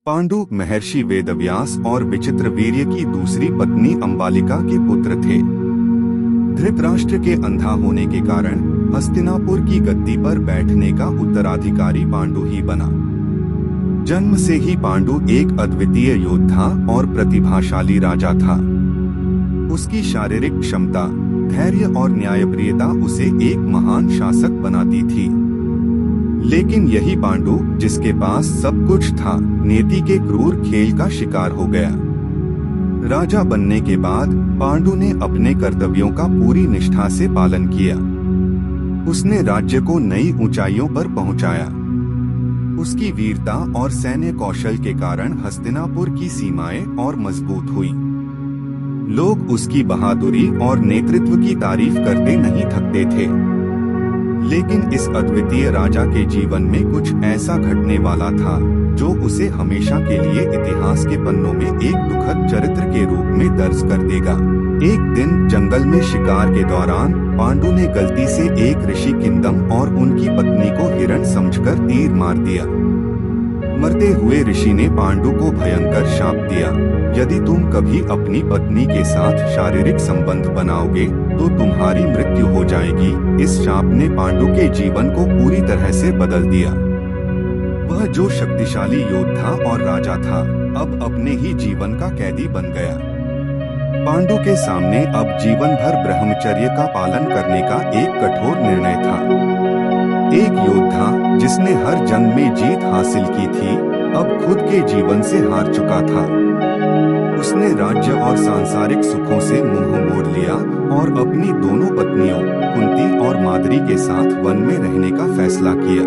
पांडु महर्षि वेदव्यास और विचित्रवीर्य की दूसरी पत्नी अंबालिका के पुत्र थे। धृतराष्ट्र के अंधा होने के कारण हस्तिनापुर की गद्दी पर बैठने का उत्तराधिकारी पांडु ही बना। जन्म से ही पांडु एक अद्वितीय योद्धा और प्रतिभाशाली राजा था। उसकी शारीरिक क्षमता, धैर्य और न्यायप्रियता उसे एक महान शासक बनाती थी। लेकिन यही पांडु, जिसके पास सब कुछ था, नियति के क्रूर खेल का शिकार हो गया। राजा बनने के बाद पांडु ने अपने कर्तव्यों का पूरी निष्ठा से पालन किया। उसने राज्य को नई ऊंचाइयों पर पहुंचाया। उसकी वीरता और सैन्य कौशल के कारण हस्तिनापुर की सीमाएं और मजबूत हुई। लोग उसकी बहादुरी और नेतृत्व की तारीफ करते नहीं थकते थे। लेकिन इस अद्वितीय राजा के जीवन में कुछ ऐसा घटने वाला था जो उसे हमेशा के लिए इतिहास के पन्नों में एक दुखद चरित्र के रूप में दर्ज कर देगा। एक दिन जंगल में शिकार के दौरान पांडु ने गलती से एक ऋषि किंदम और उनकी पत्नी को हिरण समझकर तीर मार दिया। मरते हुए ऋषि ने पांडु को भयंकर शाप दिया, यदि तुम कभी अपनी पत्नी के साथ शारीरिक संबंध बनाओगे तो तुम्हारी मृत्यु हो जाएगी। इस शाप ने पांडु के जीवन को पूरी तरह से बदल दिया। वह जो शक्तिशाली योद्धा और राजा था, अब अपने ही जीवन का कैदी बन गया। पांडु के सामने अब जीवन भर ब्रह्मचर्य का पालन करने का एक कठोर निर्णय था। एक योद्धा जिसने हर जंग में जीत हासिल की थी, अब खुद के जीवन से हार चुका था। उसने राज्य और सांसारिक सुखों से मुंह मोड़ लिया और अपनी दोनों पत्नियों कुंती और माद्री के साथ वन में रहने का फैसला किया।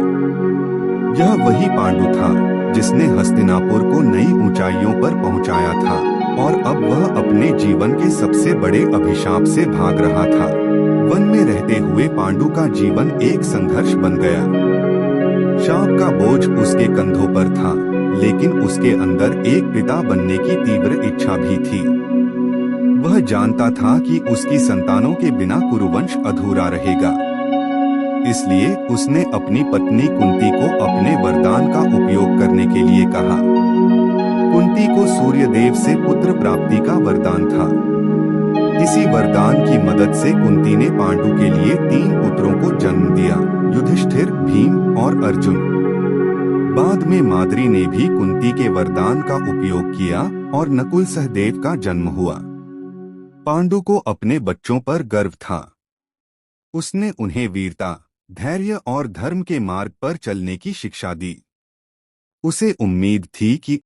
यह वही पांडु था जिसने हस्तिनापुर को नई ऊंचाइयों पर पहुंचाया था, और अब वह अपने जीवन के सबसे बड़े अभिशाप से भाग रहा था। वन में रहते हुए पांडु का जीवन एक संघर्ष बन गया। शाप का बोझ उसके कंधों पर था, लेकिन उसके अंदर एक पिता बनने की तीव्र इच्छा भी थी। वह जानता था कि उसकी संतानों के बिना कुरुवंश अधूरा रहेगा। इसलिए उसने अपनी पत्नी कुंती को अपने वरदान का उपयोग करने के लिए कहा। कुंती को सूर्यदेव से पुत्र प्राप्ति का वरदान था। इसी वरदान की मदद से कुंती ने पांडु के लिए 3 पुत्रों को जन्म दिया, युधिष्ठिर, भीम और अर्जुन। बाद में माद्री ने भी कुंती के वरदान का उपयोग किया और नकुल सहदेव का जन्म हुआ। पांडु को अपने बच्चों पर गर्व था। उसने उन्हें वीरता, धैर्य और धर्म के मार्ग पर चलने की शिक्षा दी। उसे उम्मीद थी कि